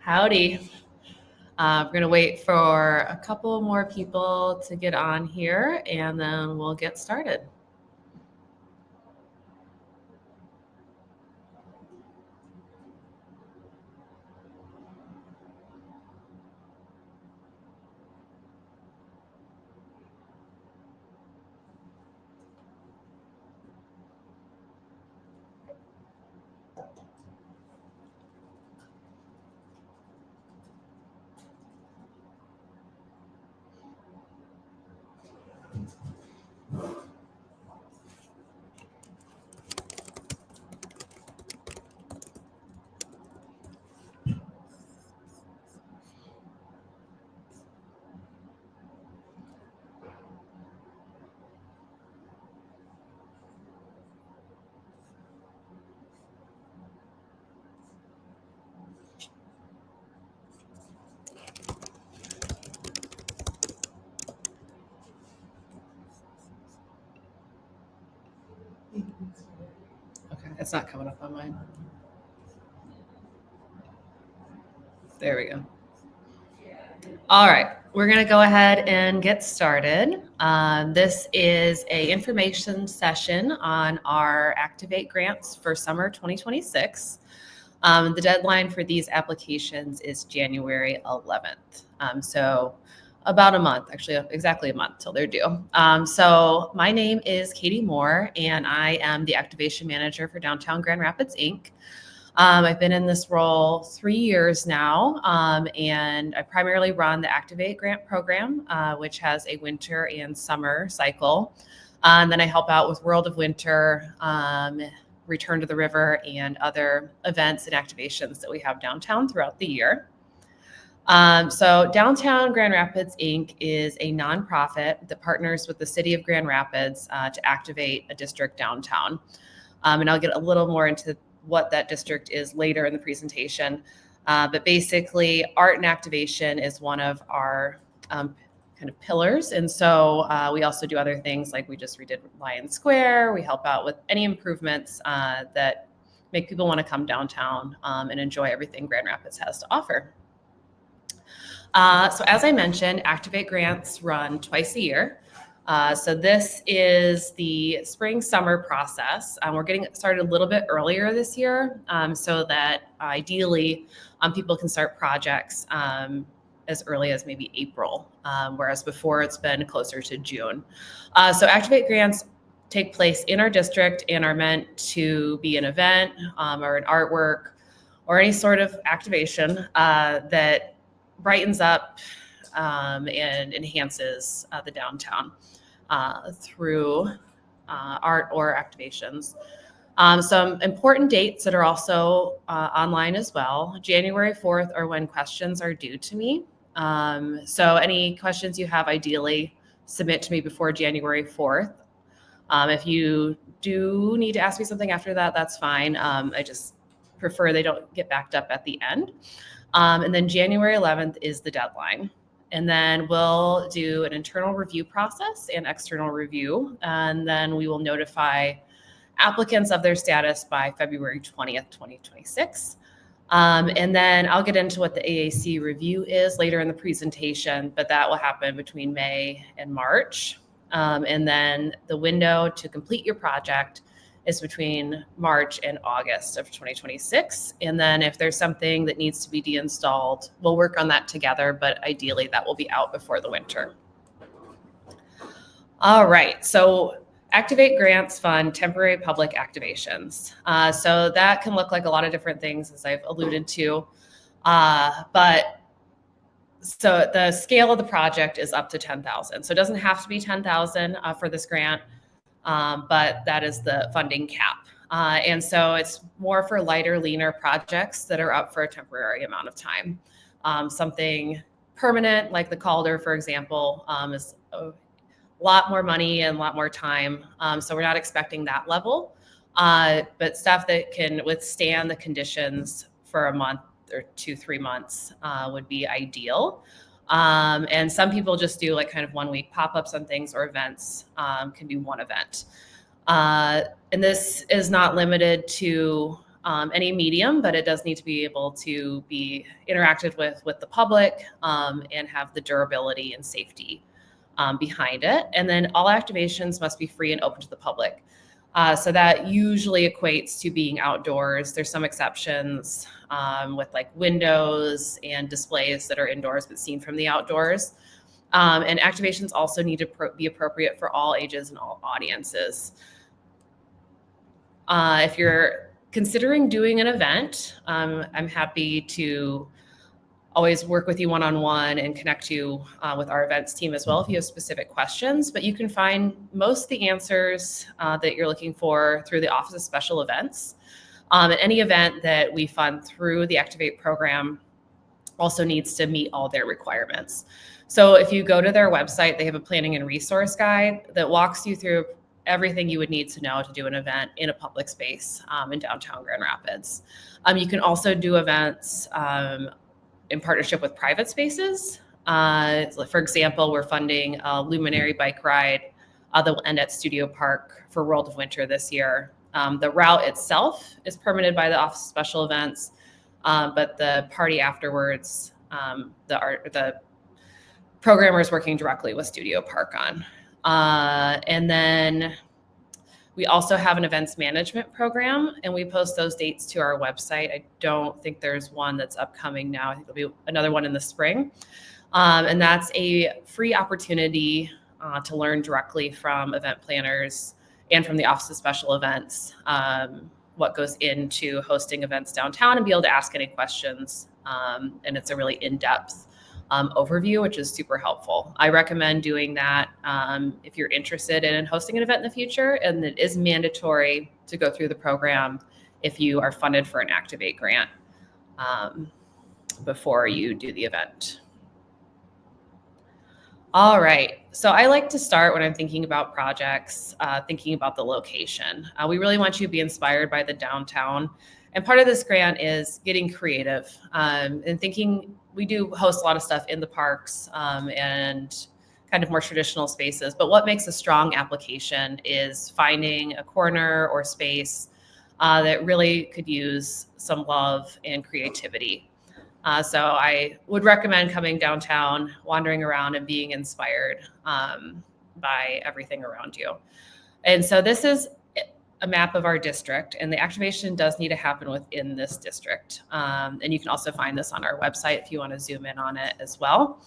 Howdy. We're going to wait for a couple more people to get on here and then we'll get started. Okay, it's not coming up on mine. There we go. All right, we're going to go ahead and get started. This is an information session on our Activate grants for summer 2026. The deadline for these applications is January 11th. So about a month, actually exactly a month till they're due. So my name is Katie Moore, and I am the Activation Manager for Downtown Grand Rapids, Inc. I've been in this role 3 years now, and I primarily run the Activate Grant Program, which has a winter and summer cycle. And then I help out with World of Winter, Return to the River, and other events and activations that we have downtown throughout the year. So Downtown Grand Rapids, Inc. is a nonprofit that partners with the city of Grand Rapids to activate a district downtown. And I'll get a little more into what that district is later in the presentation. But basically, art and activation is one of our kind of pillars. And so we also do other things, like we just redid Lion Square. We help out with any improvements that make people want to come downtown and enjoy everything Grand Rapids has to offer. So as I mentioned, Activate grants run twice a year. So this is the spring-summer process. We're getting started a little bit earlier this year so that ideally people can start projects as early as maybe April, whereas before it's been closer to June. So Activate grants take place in our district and are meant to be an event or an artwork or any sort of activation that brightens up and enhances the downtown through art or activations. Some important dates that are also online as well. January 4th are when questions are due to me. So any questions you have, ideally submit to me before January 4th. If you do need to ask me something after that, that's fine. I just prefer they don't get backed up at the end. And then January 11th is the deadline. And then we'll do an internal review process and external review. And then we will notify applicants of their status by February 20th, 2026. And then I'll get into what the AAC review is later in the presentation, but that will happen between May and March. And then the window to complete your project is between March and August of 2026. And then if there's something that needs to be deinstalled, we'll work on that together, but ideally that will be out before the winter. All right, so Activate grants fund temporary public activations. So that can look like a lot of different things, as I've alluded to. But so the scale of the project is up to 10,000. So it doesn't have to be 10,000 for this grant. But that is the funding cap. And so it's more for lighter, leaner projects that are up for a temporary amount of time. Something permanent, like the Calder, for example, is a lot more money and a lot more time. So we're not expecting that level. But stuff that can withstand the conditions for a month or 2-3 months would be ideal. And some people just do like kind of 1 week pop-ups on things, or events can be one event. And this is not limited to any medium, but it does need to be able to be interacted with the public and have the durability and safety behind it. And then all activations must be free and open to the public. So that usually equates to being outdoors. There's some exceptions with like windows and displays that are indoors but seen from the outdoors. And activations also need to be appropriate for all ages and all audiences. If you're considering doing an event, I'm happy to always work with you one-on-one and connect you with our events team as well if you have specific questions. But you can find most of the answers that you're looking for through the Office of Special Events. And any event that we fund through the Activate program also needs to meet all their requirements. So if you go to their website, they have a planning and resource guide that walks you through everything you would need to know to do an event in a public space in downtown Grand Rapids. You can also do events in partnership with private spaces. For example, we're funding a luminary bike ride that will end at Studio Park for World of Winter this year. The route itself is permitted by the Office of Special Events, but the party afterwards, the programmer is working directly with Studio Park on. And then we also have an events management program, and we post those dates to our website. I don't think there's one that's upcoming now. I think there'll be another one in the spring. And that's a free opportunity to learn directly from event planners and from the Office of Special Events what goes into hosting events downtown and be able to ask any questions. And it's a really in-depth overview, which is super helpful. I recommend doing that if you're interested in hosting an event in the future, and it is mandatory to go through the program if you are funded for an Activate grant before you do the event. All right, so I like to start when I'm thinking about projects, thinking about the location. We really want you to be inspired by the downtown. And part of this grant is getting creative and thinking. We do host a lot of stuff in the parks and kind of more traditional spaces, but what makes a strong application is finding a corner or space that really could use some love and creativity. So I would recommend coming downtown, wandering around and being inspired by everything around you. And so this is a map of our district, and the activation does need to happen within this district. And you can also find this on our website if you want to zoom in on it as well.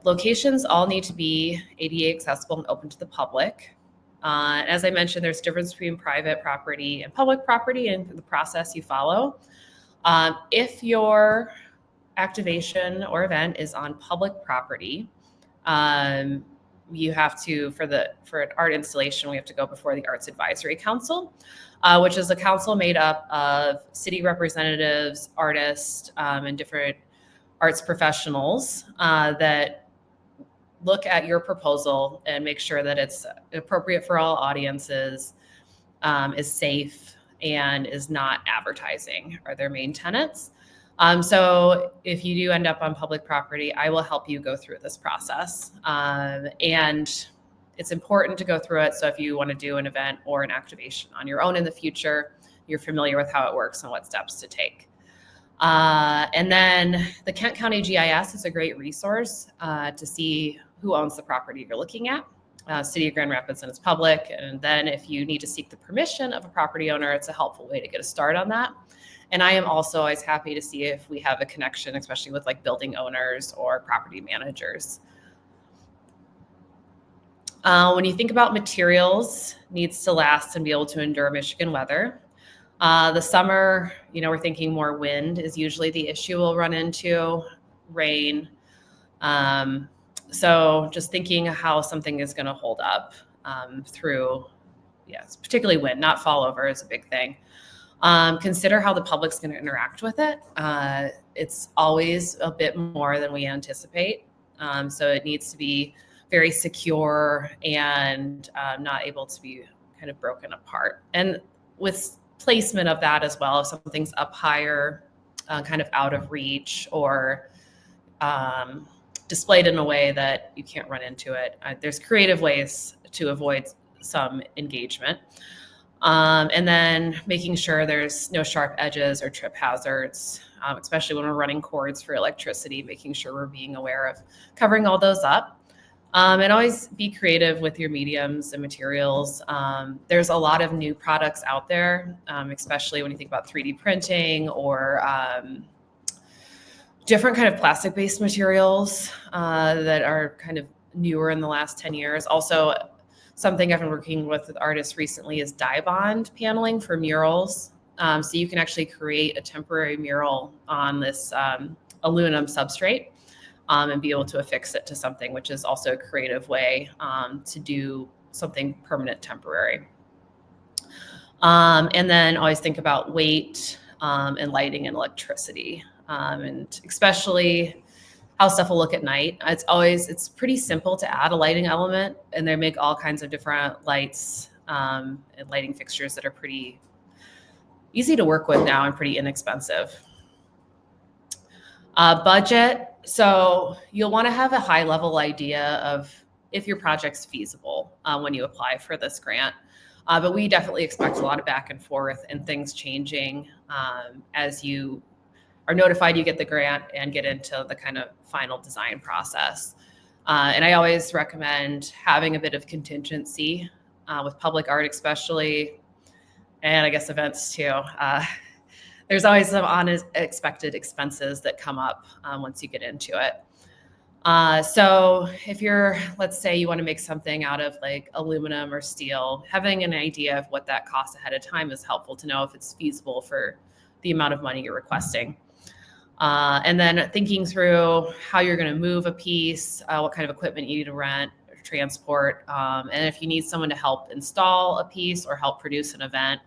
Locations all need to be ADA accessible and open to the public. As I mentioned, there's a difference between private property and public property and the process you follow. If your activation or event is on public property, you have to, for an art installation, we have to go before the Arts Advisory Council, which is a council made up of city representatives, artists, and different arts professionals that look at your proposal and make sure that it's appropriate for all audiences, is safe, and is not advertising are their main tenets. So if you do end up on public property, I will help you go through this process. And it's important to go through it. So if you want to do an event or an activation on your own in the future, you're familiar with how it works and what steps to take. And then the Kent County GIS is a great resource to see who owns the property you're looking at. City of Grand Rapids and it's public. And then if you need to seek the permission of a property owner, it's a helpful way to get a start on that. And I am also always happy to see if we have a connection, especially with like building owners or property managers. When you think about materials, needs to last and be able to endure Michigan weather. The summer, we're thinking more wind is usually the issue we'll run into, rain. So just thinking how something is going to hold up through, particularly wind, not fall over is a big thing. Consider how the public's going to interact with it. It's always a bit more than we anticipate. So it needs to be very secure and not able to be kind of broken apart. And with placement of that as well, if something's up higher, kind of out of reach, or displayed in a way that you can't run into it. There's creative ways to avoid some engagement. And then making sure there's no sharp edges or trip hazards, especially when we're running cords for electricity, making sure we're being aware of covering all those up. And always be creative with your mediums and materials. There's a lot of new products out there, especially when you think about 3D printing or different kind of plastic-based materials that are kind of newer in the last 10 years. Also, something I've been working with artists recently is dye bond paneling for murals. So you can actually create a temporary mural on this aluminum substrate and be able to affix it to something, which is also a creative way to do something permanent temporary. And then always think about weight and lighting and electricity, and especially how stuff will look at night. It's pretty simple to add a lighting element, and they make all kinds of different lights and lighting fixtures that are pretty easy to work with now and pretty inexpensive. Budget. So you'll want to have a high level idea of if your project's feasible when you apply for this grant. But we definitely expect a lot of back and forth and things changing as you are notified you get the grant and get into the kind of final design process. And I always recommend having a bit of contingency with public art especially, and I guess events too. There's always some unexpected expenses that come up once you get into it. So if let's say you want to make something out of like aluminum or steel, having an idea of what that costs ahead of time is helpful to know if it's feasible for the amount of money you're requesting. And then thinking through how you're going to move a piece, what kind of equipment you need to rent or transport, and if you need someone to help install a piece or help produce an event.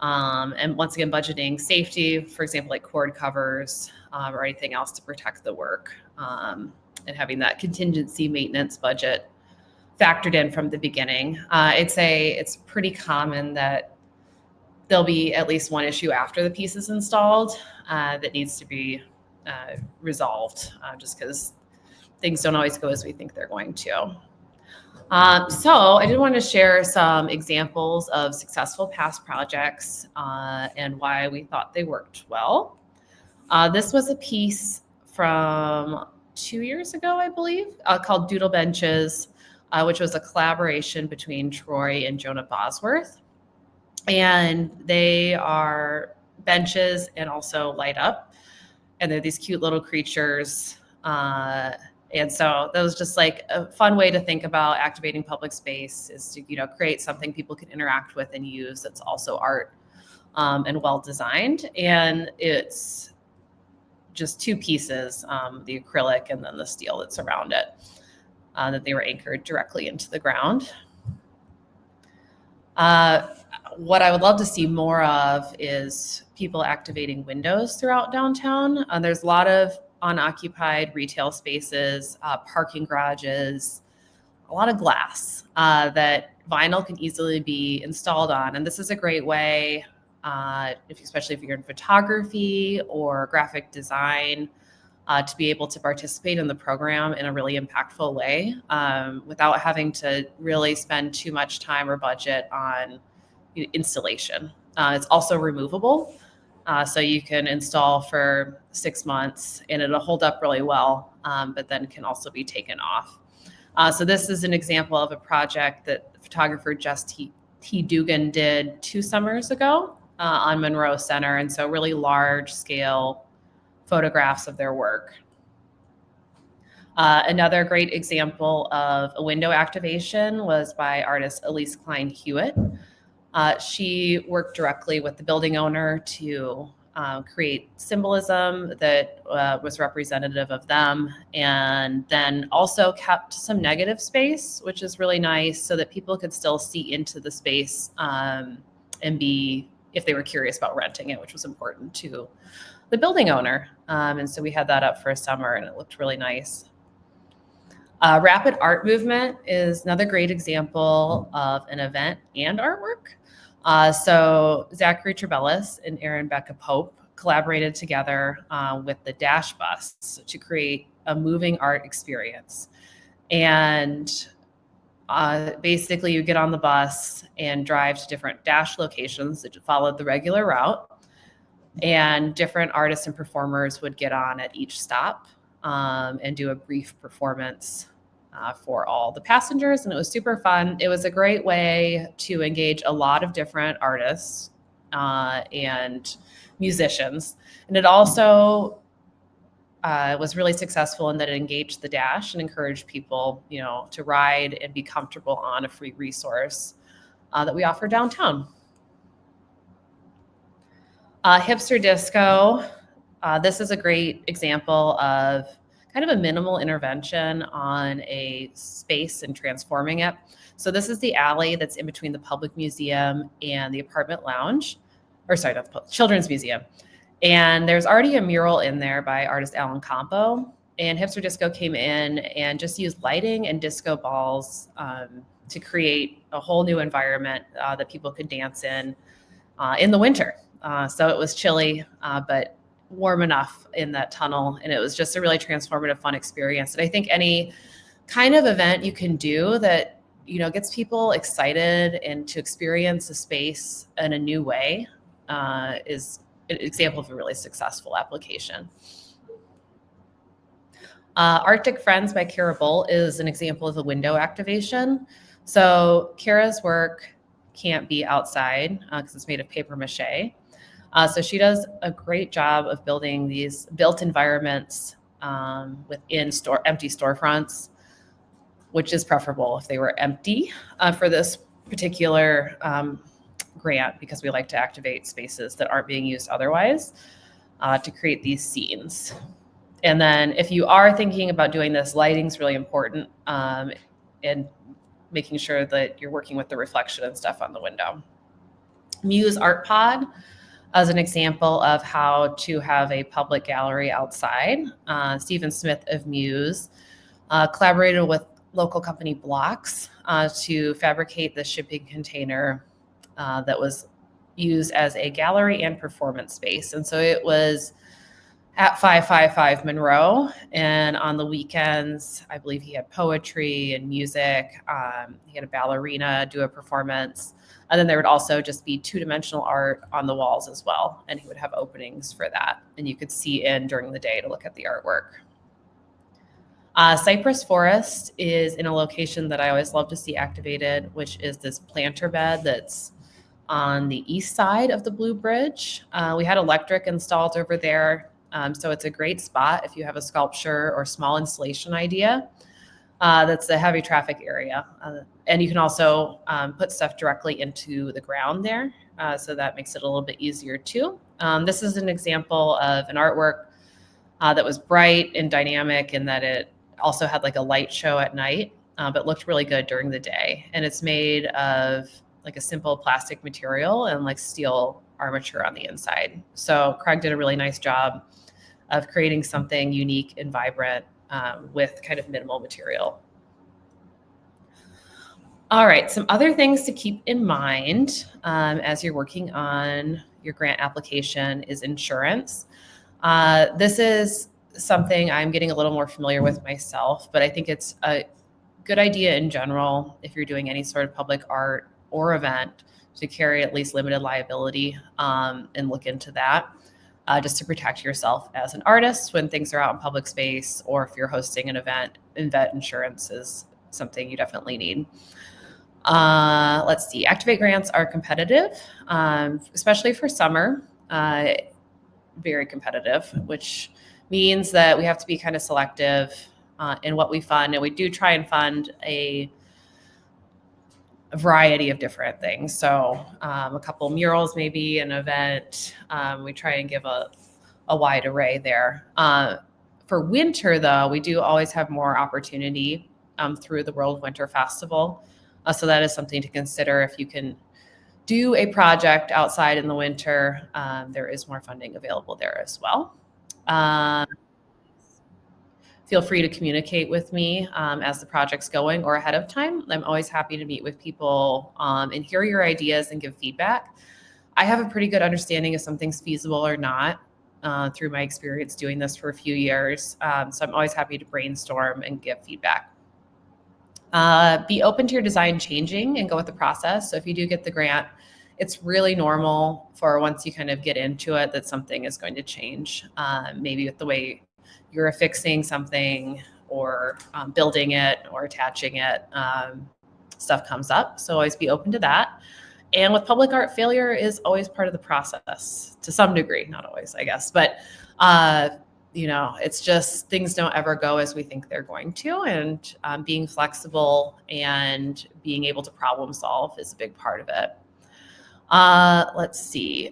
And once again, budgeting safety, for example, like cord covers or anything else to protect the work, and having that contingency maintenance budget factored in from the beginning. I'd say it's pretty common that there'll be at least one issue after the piece is installed that needs to be resolved, just because things don't always go as we think they're going to. So I did want to share some examples of successful past projects and why we thought they worked well. This was a piece from 2 years ago, I believe, called Doodle Benches, which was a collaboration between Troy and Jonah Bosworth. And they are benches and also light up. And they're these cute little creatures. And so that was just like a fun way to think about activating public space, is to, create something people can interact with and use that's also art and well designed. And it's just two pieces, the acrylic and then the steel that's around it, that they were anchored directly into the ground. What I would love to see more of is people activating windows throughout downtown. There's a lot of unoccupied retail spaces, parking garages, a lot of glass that vinyl can easily be installed on. And this is a great way, especially if you're in photography or graphic design, to be able to participate in the program in a really impactful way without having to really spend too much time or budget on installation. It's also removable. So you can install for 6 months and it'll hold up really well, but then can also be taken off. So this is an example of a project that photographer Jess T. Dugan did 2 summers ago on Monroe Center. And so really large scale photographs of their work. Another great example of a window activation was by artist Elise Klein Hewitt. She worked directly with the building owner to create symbolism that was representative of them, and then also kept some negative space, which is really nice, so that people could still see into the space and be, if they were curious about renting it, which was important to the building owner. And so we had that up for a summer and it looked really nice. Rapid art movement is another great example of an event and artwork. So Zachary Trebellis and Aaron Becca Pope collaborated together with the Dash Bus to create a moving art experience. And Basically, you get on the bus and drive to different dash locations that followed the regular route, and different artists and performers would get on at each stop and do a brief performance for all the passengers, and it was super fun. It was a great way to engage a lot of different artists and musicians, and it also was really successful in that it engaged the dash and encouraged people, to ride and be comfortable on a free resource that we offer downtown. Hipster disco. This is a great example of kind of a minimal intervention on a space and transforming it. So this is the alley that's in between the Public Museum and the Apartment Lounge, or sorry, not the Children's Museum. And there's already a mural in there by artist Alan Campo. And Hipster Disco came in and just used lighting and disco balls to create a whole new environment that people could dance in the winter. So it was chilly, but warm enough in that tunnel. And it was just a really transformative, fun experience. And I think any kind of event you can do that, gets people excited and to experience a space in a new way is an example of a really successful application. Arctic Friends by Kara Bolt is an example of a window activation. So Kara's work can't be outside because it's made of paper mache. So she does a great job of building these built environments within empty storefronts, which is preferable if they were empty for this particular grant, because we like to activate spaces that aren't being used otherwise to create these scenes. And then if you are thinking about doing this, lighting's really important, and making sure that you're working with the reflection and stuff on the window. Muse Art Pod as an example of how to have a public gallery outside. Stephen Smith of Muse collaborated with local company Blocks to fabricate the shipping container that was used as a gallery and performance space. And so it was at 555 Monroe, and on the weekends, I believe he had poetry and music. He had a ballerina do a performance. And then there would also just be two-dimensional art on the walls as well. And he would have openings for that. And you could see in during the day to look at the artwork. Cypress Forest is in a location that I always love to see activated, which is this planter bed that's on the east side of the Blue Bridge. We had electric installed over there. So it's a great spot if you have a sculpture or small installation idea. That's a heavy traffic area. And you can also put stuff directly into the ground there. So that makes it a little bit easier too. This is an example of an artwork that was bright and dynamic, in that it also had like a light show at night, but looked really good during the day. And it's made of like a simple plastic material and like steel armature on the inside. So Craig did a really nice job of creating something unique and vibrant with kind of minimal material. All right, some other things to keep in mind as you're working on your grant application is insurance. This is something I'm getting a little more familiar with myself, but I think it's a good idea in general, if you're doing any sort of public art or event, to carry at least limited liability and look into that. Just to protect yourself as an artist when things are out in public space, or if you're hosting an event insurance is something you definitely need. Let's see, Activate grants are competitive, especially for summer, very competitive, which means that we have to be kind of selective in what we fund. And we do try and fund a variety of different things. So a couple murals, maybe an event. We try and give a wide array there. For winter, though, we do always have more opportunity through the World Winter Festival. So that is something to consider. If you can do a project outside in the winter, there is more funding available there as well. Feel free to communicate with me as the project's going or ahead of time. I'm always happy to meet with people and hear your ideas and give feedback. I have a pretty good understanding if something's feasible or not through my experience doing this for a few years. So I'm always happy to brainstorm and give feedback. Be open to your design changing and go with the process. So if you do get the grant, it's really normal for once you kind of get into it that something is going to change, maybe with the way you're affixing something or building it or attaching it. Stuff comes up. So always be open to that. And with public art, failure is always part of the process to some degree, not always, I guess. But it's just things don't ever go as we think they're going to. And being flexible and being able to problem solve is a big part of it. Let's see.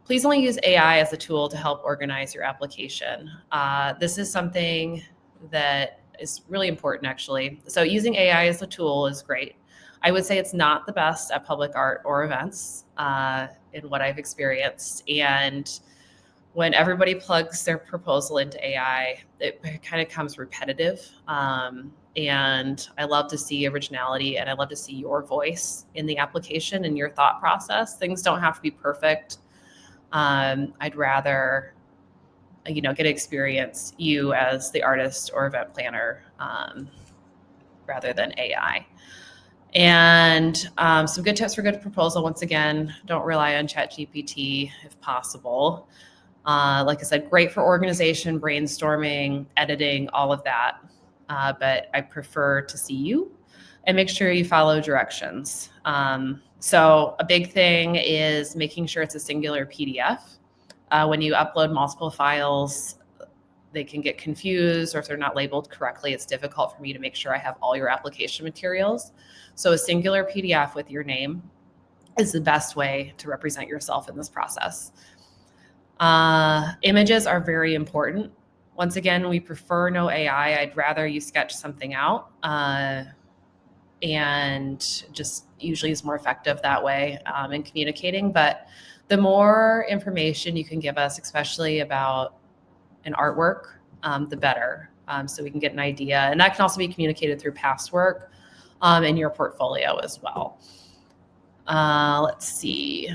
Please only use AI as a tool to help organize your application. This is something that is really important, actually. So using AI as a tool is great. I would say it's not the best at public art or events in what I've experienced. And when everybody plugs their proposal into AI, it kind of becomes repetitive. And I love to see originality, and I love to see your voice in the application and your thought process. Things don't have to be perfect. I'd rather, get to experience you as the artist or event planner rather than AI. And some good tips for good proposal. Once again, don't rely on ChatGPT if possible. Like I said, great for organization, brainstorming, editing, all of that. But I prefer to see you and make sure you follow directions. So a big thing is making sure it's a singular PDF. When you upload multiple files, they can get confused, or if they're not labeled correctly, it's difficult for me to make sure I have all your application materials. So a singular PDF with your name is the best way to represent yourself in this process. Images are very important. Once again, we prefer no AI. I'd rather you sketch something out, and just usually is more effective that way in communicating. But the more information you can give us, especially about an artwork, the better. So we can get an idea. And that can also be communicated through past work in your portfolio as well. Let's see.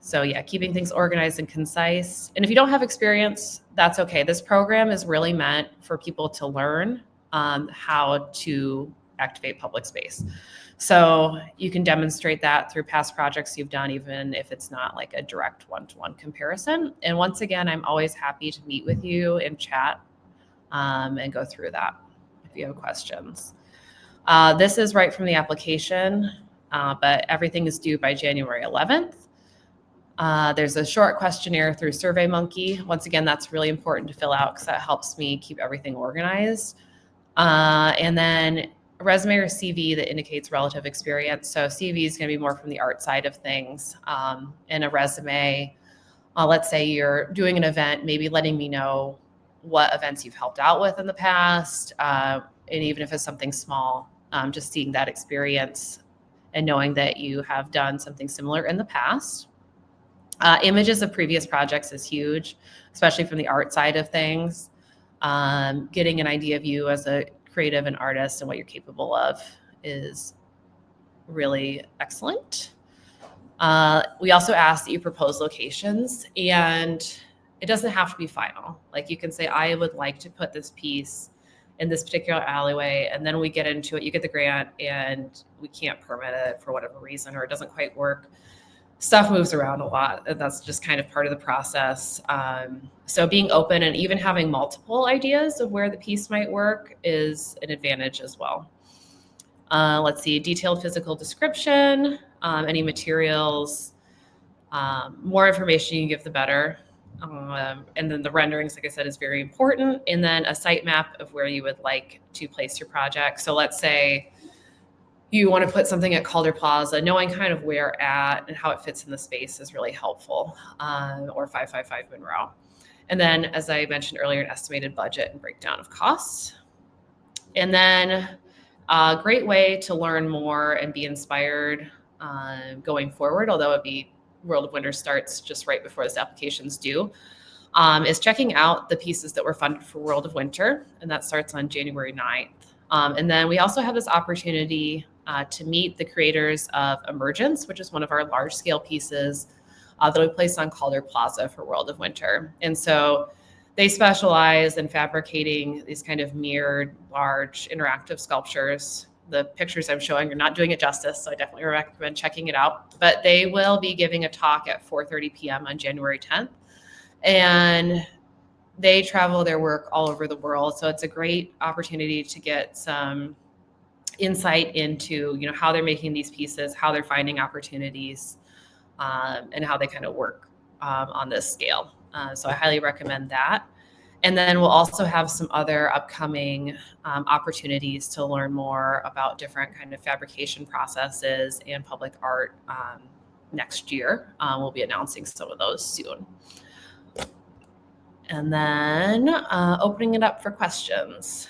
So yeah, keeping things organized and concise. And if you don't have experience, that's okay. This program is really meant for people to learn how to activate public space. So you can demonstrate that through past projects you've done, even if it's not like a direct one-to-one comparison. And once again, I'm always happy to meet with you and chat and go through that if you have questions. This is right from the application, but everything is due by January 11th. There's a short questionnaire through SurveyMonkey. Once again, that's really important to fill out because that helps me keep everything organized. And then a resume or CV that indicates relative experience. So CV is going to be more from the art side of things. And a resume, let's say you're doing an event, maybe letting me know what events you've helped out with in the past. And even if it's something small, just seeing that experience and knowing that you have done something similar in the past. Images of previous projects is huge, especially from the art side of things. Getting an idea of you as a creative and artist and what you're capable of is really excellent. We also ask that you propose locations, and it doesn't have to be final. Like you can say, I would like to put this piece in this particular alleyway, and then we get into it, you get the grant, and we can't permit it for whatever reason, or it doesn't quite work. Stuff moves around a lot. That's just kind of part of the process. So being open and even having multiple ideas of where the piece might work is an advantage as well. Let's see, detailed physical description, any materials, more information you give, the better. And then the renderings, like I said, is very important. And then a site map of where you would like to place your project. So let's say you want to put something at Calder Plaza, knowing kind of where at and how it fits in the space is really helpful, or 555 Monroe. And then, as I mentioned earlier, an estimated budget and breakdown of costs. And then a great way to learn more and be inspired going forward, although it'd be World of Winter starts just right before this application's due, is checking out the pieces that were funded for World of Winter, and that starts on January 9th. And then we also have this opportunity to meet the creators of Emergence, which is one of our large-scale pieces that we placed on Calder Plaza for World of Winter. And so they specialize in fabricating these kind of mirrored, large, interactive sculptures the pictures I'm showing are not doing it justice, so I definitely recommend checking it out. But they will be giving a talk at 4:30 p.m. on January 10th. And they travel their work all over the world. So it's a great opportunity to get some insight into, how they're making these pieces, how they're finding opportunities, and how they kind of work on this scale. So I highly recommend that. And then we'll also have some other upcoming opportunities to learn more about different kind of fabrication processes and public art next year. We'll be announcing some of those soon. And then opening it up for questions.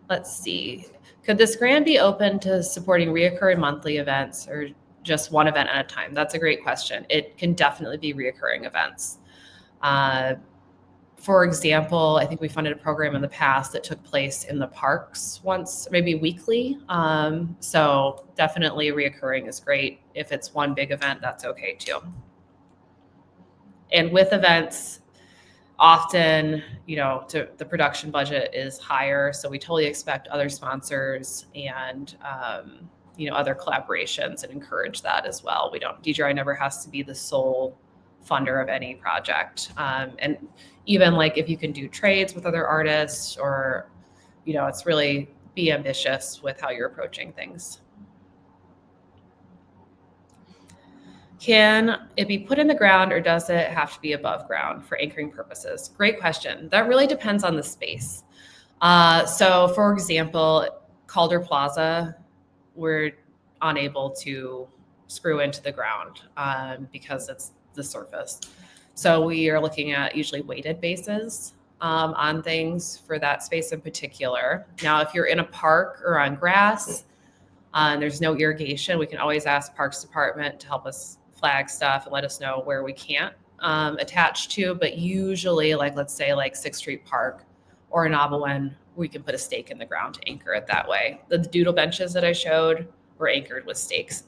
Let's see. Could this grant be open to supporting reoccurring monthly events or just one event at a time? That's a great question. It can definitely be reoccurring events. For example, I think we funded a program in the past that took place in the parks once, maybe weekly. So definitely reoccurring is great. If it's one big event, that's okay too. And with events, often, the production budget is higher. So we totally expect other sponsors and, other collaborations and encourage that as well. DJI never has to be the sole funder of any project. And even like if you can do trades with other artists or, it's really be ambitious with how you're approaching things. Can it be put in the ground or does it have to be above ground for anchoring purposes? Great question. That really depends on the space. So for example, Calder Plaza, we're unable to screw into the ground because it's the surface. So we are looking at usually weighted bases on things for that space in particular. Now, if you're in a park or on grass and there's no irrigation, we can always ask Parks Department to help us flag stuff and let us know where we can't attach to. But usually, let's say 6th Street Park or Novelwen, we can put a stake in the ground to anchor it that way. The doodle benches that I showed were anchored with stakes.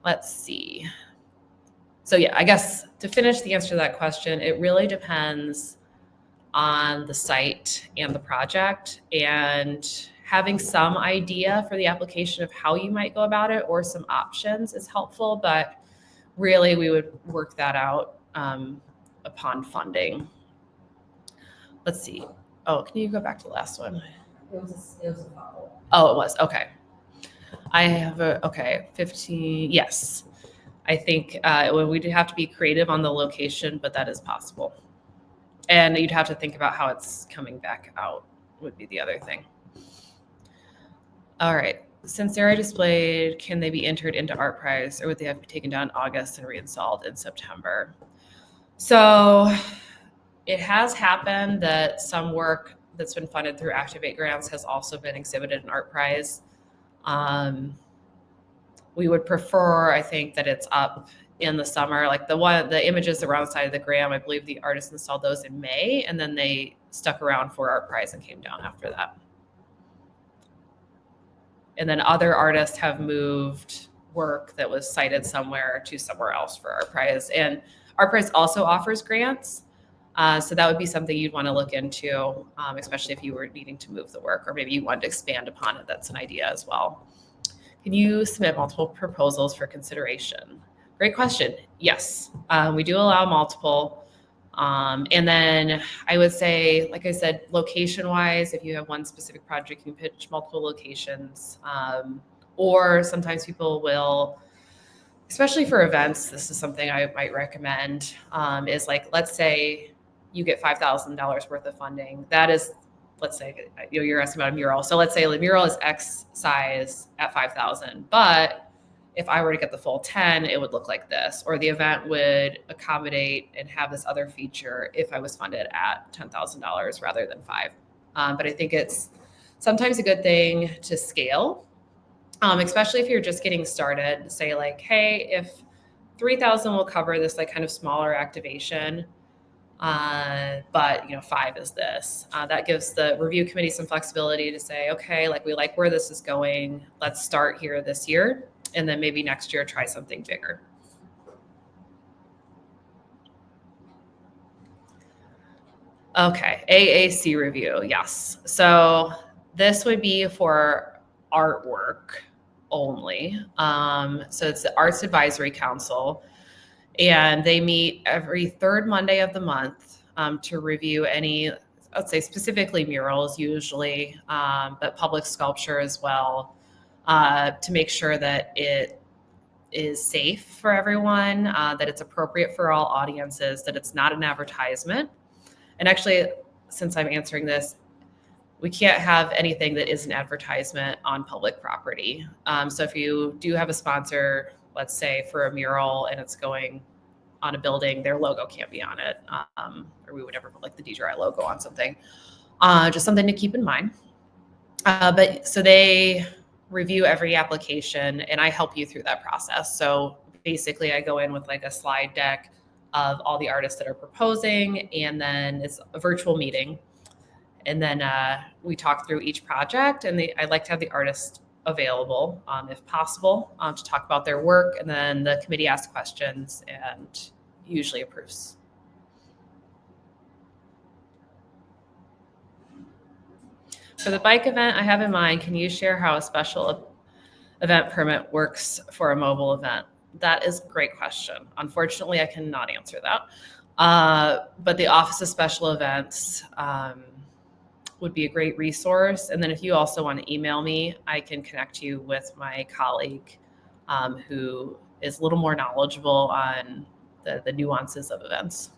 Let's see. So yeah, I guess to finish the answer to that question, it really depends on the site and the project, and having some idea for the application of how you might go about it or some options is helpful, but really we would work that out upon funding. Let's see. Oh, can you go back to the last one? It was a follow-up. Oh, it was. Okay. I have 15. Yes. I think we'd have to be creative on the location, but that is possible. And you'd have to think about how it's coming back out would be the other thing. All right. Since they're displayed, can they be entered into Art Prize or would they have to be taken down in August and reinstalled in September? So it has happened that some work that's been funded through Activate grants has also been exhibited in Art Prize. We would prefer, I think, that it's up in the summer. Like the images that were on the side of the gram, I believe the artists installed those in May, and then they stuck around for Art Prize and came down after that. And then other artists have moved work that was cited somewhere to somewhere else for Art Prize. And Art Prize also offers grants. So that would be something you'd want to look into, especially if you were needing to move the work, or maybe you wanted to expand upon it. That's an idea as well. Can you submit multiple proposals for consideration? Great question. Yes, we do allow multiple. And then I would say, like I said, location-wise, if you have one specific project, you can pitch multiple locations. Or sometimes people will, especially for events, this is something I might recommend, is let's say you get $5,000 worth of funding. That is, let's say you're asking about a mural. So let's say the mural is X size at 5,000, but if I were to get the full 10, it would look like this, or the event would accommodate and have this other feature if I was funded at $10,000 rather than $5,000. But I think it's sometimes a good thing to scale, especially if you're just getting started. Say hey, if 3,000 will cover this kind of smaller activation, but 5 is this. That gives the review committee some flexibility to say, okay, we like where this is going. Let's start here this year, and then maybe next year try something bigger. Okay, AAC review, yes. So This would be for artwork only. So it's the Arts Advisory Council, and they meet every third Monday of the month to review any, I'd say specifically murals usually, but public sculpture as well, to make sure that it is safe for everyone, that it's appropriate for all audiences, that it's not an advertisement. And actually, since I'm answering this, we can't have anything that is an advertisement on public property. So if you do have a sponsor, let's say for a mural and it's going on a building, their logo can't be on it. Or we would never put like the DJI logo on something. Just something to keep in mind. But so they review every application and I help you through that process. So basically I go in with like a slide deck of all the artists that are proposing, and then it's a virtual meeting. And then we talk through each project, and I like to have the artist available, if possible, to talk about their work. And then the committee asks questions and usually approves. For the bike event I have in mind, can you share how a special event permit works for a mobile event? That is a great question. Unfortunately, I cannot answer that. But the Office of Special Events would be a great resource. And then if you also want to email me, I can connect you with my colleague who is a little more knowledgeable on the nuances of events.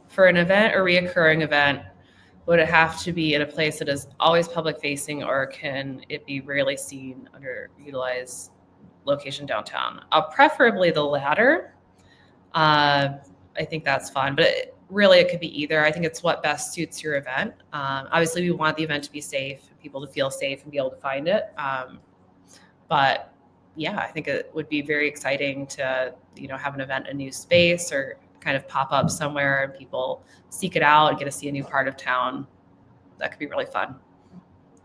For an event or reoccurring event, would it have to be in a place that is always public facing, or can it be rarely seen underutilized location downtown? Preferably the latter. I think that's fun, but really it could be either. I think it's what best suits your event. Obviously, we want the event to be safe, people to feel safe and be able to find it. But yeah, I think it would be very exciting to have an event in a new space or kind of pop up somewhere and people seek it out and get to see a new part of town. That could be really fun.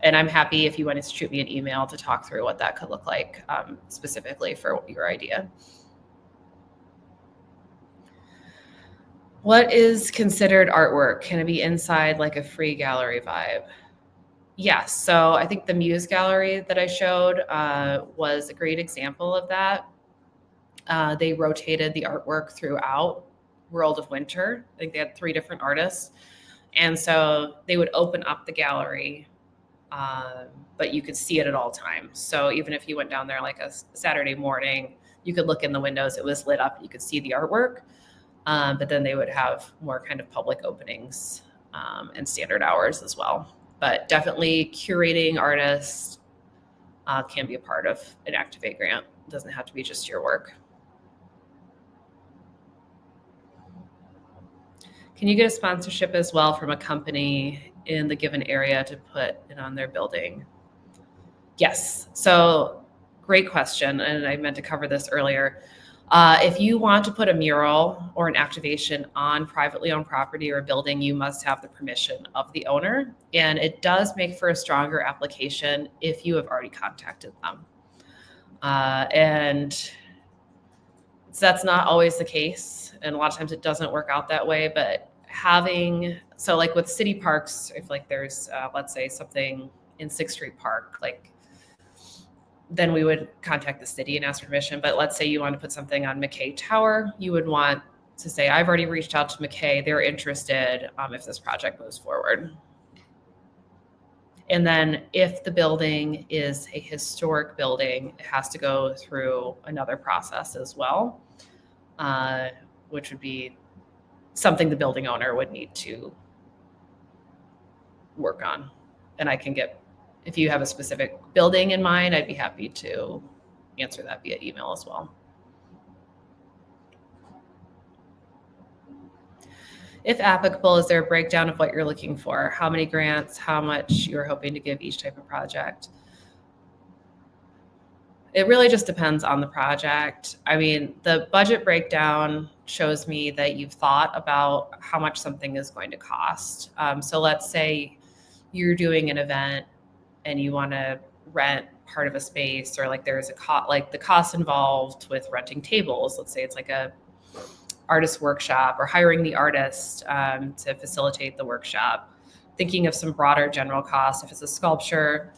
And I'm happy if you want to shoot me an email to talk through what that could look like specifically for your idea. What is considered artwork? Can it be inside like a free gallery vibe? Yes. So I think the Muse Gallery that I showed was a great example of that. They rotated the artwork throughout World of Winter. I think they had 3 different artists. And so they would open up the gallery, but you could see it at all times. So even if you went down there like a Saturday morning, you could look in the windows, it was lit up, you could see the artwork. But then they would have more kind of public openings and standard hours as well. But definitely curating artists can be a part of an Activate grant. It doesn't have to be just your work. Can you get a sponsorship as well from a company in the given area to put it on their building? Yes. So great question. And I meant to cover this earlier. If you want to put a mural or an activation on privately owned property or a building, you must have the permission of the owner. And it does make for a stronger application if you have already contacted them. And so that's not always the case. And a lot of times it doesn't work out that way. But so like with city parks, if like there's, let's say something in 6th Street Park, like then we would contact the city and ask permission. But let's say you want to put something on McKay Tower, you would want to say, I've already reached out to McKay. They're interested if this project moves forward. And then if the building is a historic building, it has to go through another process as well, which would be something the building owner would need to work on. And if you have a specific building in mind, I'd be happy to answer that via email as well. If applicable, is there a breakdown of what you're looking for? How many grants, how much you're hoping to give each type of project? It really just depends on the project. I mean, the budget breakdown shows me that you've thought about how much something is going to cost. So let's say you're doing an event and you want to rent part of a space, or like there's the cost involved with renting tables. Let's say it's like a artist workshop or hiring the artist to facilitate the workshop. Thinking of some broader general costs. If it's a sculpture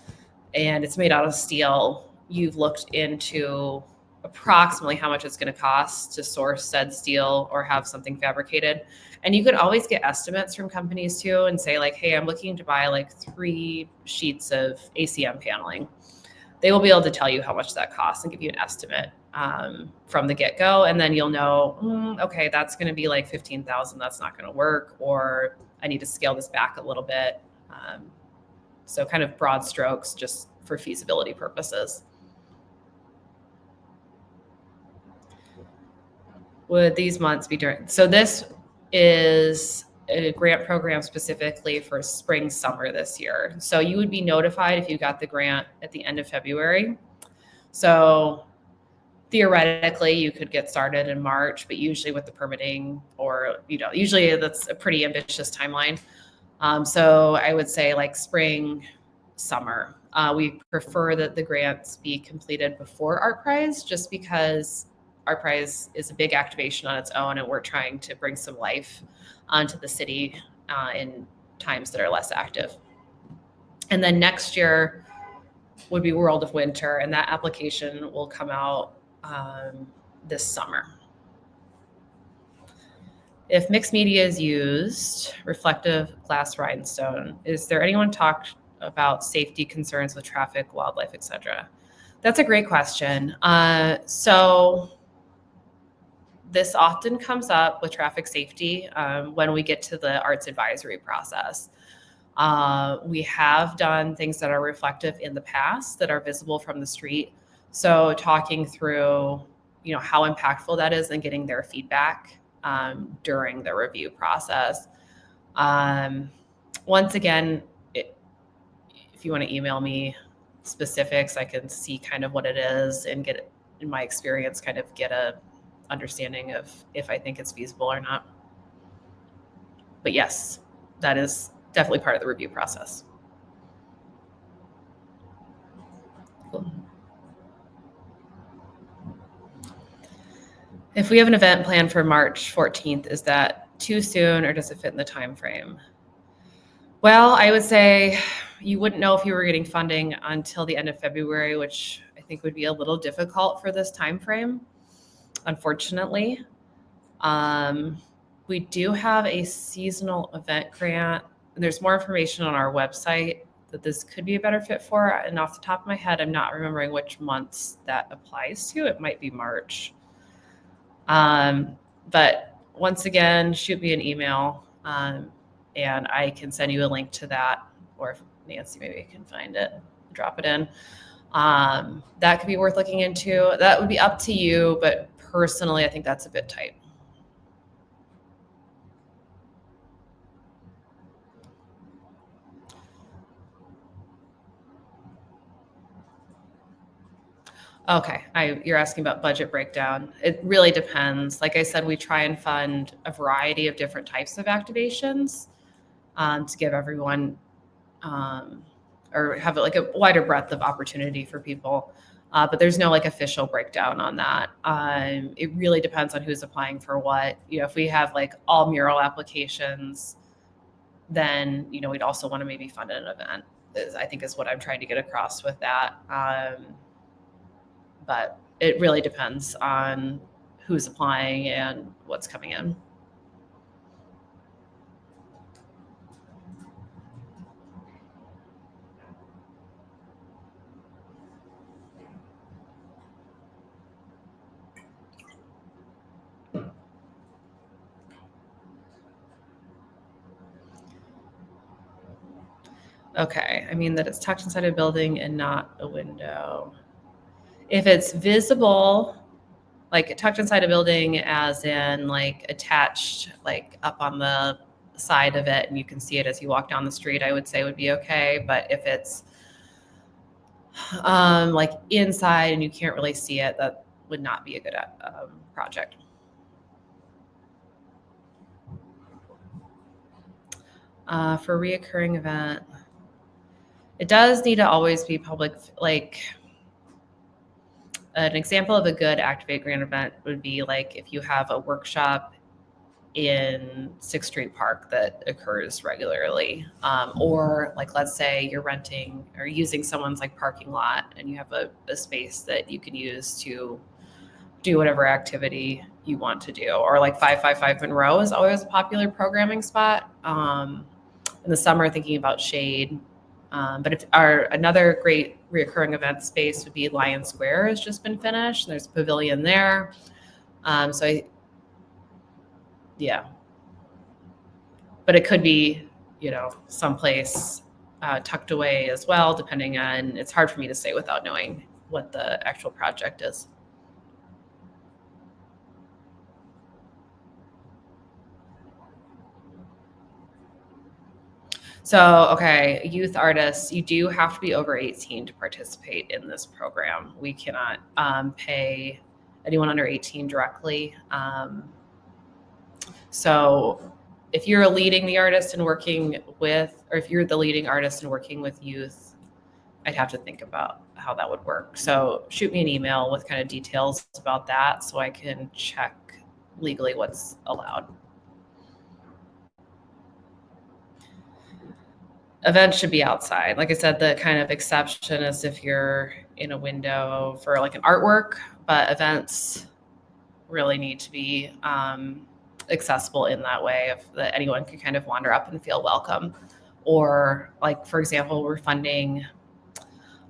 and it's made out of steel, you've looked into approximately how much it's going to cost to source said steel or have something fabricated. And you could always get estimates from companies too and say like, hey, I'm looking to buy like 3 sheets of ACM paneling. They will be able to tell you how much that costs and give you an estimate from the get-go. And then you'll know, okay, that's going to be like 15,000. That's not going to work. Or I need to scale this back a little bit. So kind of broad strokes just for feasibility purposes. Would these months be during? So this is a grant program specifically for spring, summer this year. So you would be notified if you got the grant at the end of February. So theoretically you could get started in March, but usually with the permitting or, usually that's a pretty ambitious timeline. So I would say like spring, summer. We prefer that the grants be completed before Art Prize just because Art Prize is a big activation on its own and we're trying to bring some life onto the city in times that are less active. And then next year would be World of Winter, and that application will come out this summer. If mixed media is used, reflective glass rhinestone, is there anyone talked about safety concerns with traffic, wildlife, etc.? That's a great question. So this often comes up with traffic safety when we get to the arts advisory process. We have done things that are reflective in the past that are visible from the street. So talking through, how impactful that is and getting their feedback during the review process. Once again, if you want to email me specifics, I can see kind of what it is and get, in my experience, kind of get a understanding of if I think it's feasible or not. But yes, that is definitely part of the review process. Cool. If we have an event planned for March 14th, is that too soon or does it fit in the time frame? Well, I would say you wouldn't know if you were getting funding until the end of February, which I think would be a little difficult for this time frame, unfortunately. We do have a seasonal event grant. There's more information on our website that this could be a better fit for. And off the top of my head, I'm not remembering which months that applies to. It might be March. But once again, shoot me an email and I can send you a link to that. Or if Nancy maybe can find it, drop it in. That could be worth looking into. That would be up to you, but personally, I think that's a bit tight. Okay, you're asking about budget breakdown. It really depends. Like I said, we try and fund a variety of different types of activations to give everyone or have like a wider breadth of opportunity for people. But there's no like official breakdown on that. It really depends on who's applying for what. If we have like all mural applications, then we'd also want to maybe fund an event. I think is what I'm trying to get across with that. But it really depends on who's applying and what's coming in. Okay, I mean that it's tucked inside a building and not a window. If it's visible, like tucked inside a building as in like attached, like up on the side of it and you can see it as you walk down the street, I would say would be okay. But if it's like inside and you can't really see it, that would not be a good project. For reoccurring event, it does need to always be public. Like an example of a good Activate grant event would be like if you have a workshop in 6th Street Park that occurs regularly. Or like, let's say you're renting or using someone's like parking lot and you have a space that you can use to do whatever activity you want to do. Or like 555 Monroe is always a popular programming spot. In the summer, thinking about shade. But if another great reoccurring event space would be Lion Square has just been finished. There's a pavilion there. Yeah. But it could be, someplace tucked away as well, depending on, it's hard for me to say without knowing what the actual project is. So, okay, youth artists, you do have to be over 18 to participate in this program. We cannot pay anyone under 18 directly. So if you're leading the artist and working with, or if you're the leading artist and working with youth, I'd have to think about how that would work. So shoot me an email with kind of details about that so I can check legally what's allowed. Events should be outside. Like I said, the kind of exception is if you're in a window for like an artwork, but events really need to be accessible in that way, that anyone can kind of wander up and feel welcome. Or like, for example, we're funding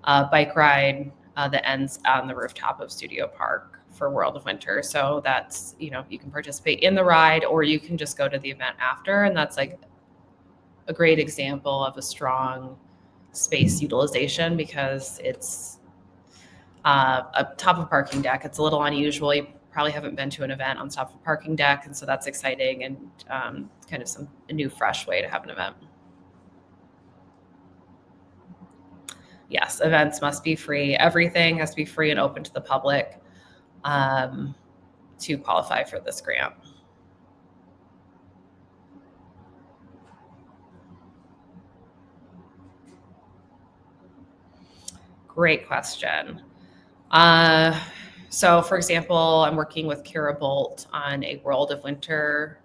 a bike ride that ends on the rooftop of Studio Park for World of Winter. So that's, you can participate in the ride or you can just go to the event after. And that's like a great example of a strong space utilization because it's a top of parking deck. It's a little unusual. You probably haven't been to an event on top of a parking deck. And so that's exciting and kind of a new, fresh way to have an event. Yes, events must be free. Everything has to be free and open to the public to qualify for this grant. Great question. So for example, I'm working with Kara Bolt on a World of Winter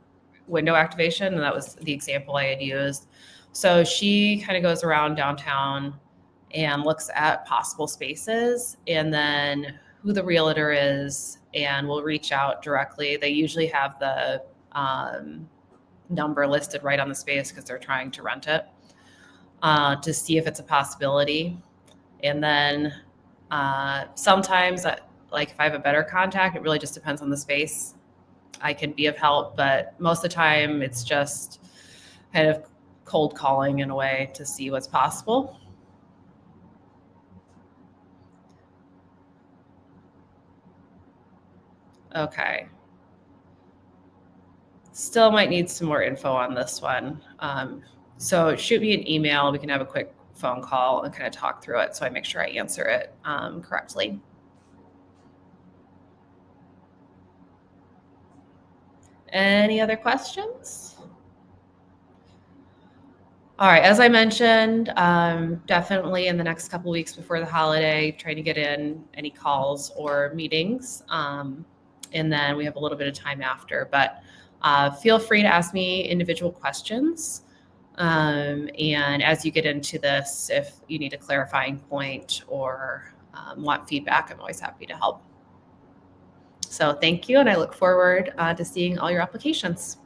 window activation, and that was the example I had used. So she kind of goes around downtown and looks at possible spaces and then who the realtor is, and will reach out directly. They usually have the number listed right on the space because they're trying to rent it to see if it's a possibility. And then sometimes, like if I have a better contact, it really just depends on the space. I can be of help, but most of the time it's just kind of cold calling in a way to see what's possible. Okay. Still might need some more info on this one. So shoot me an email. We can have a quick phone call and kind of talk through it so I make sure I answer it correctly. Any other questions? All right, as I mentioned, definitely in the next couple of weeks before the holiday, try to get in any calls or meetings. And then we have a little bit of time after, but feel free to ask me individual questions. And as you get into this, if you need a clarifying point or want feedback, I'm always happy to help. So thank you, and I look forward to seeing all your applications.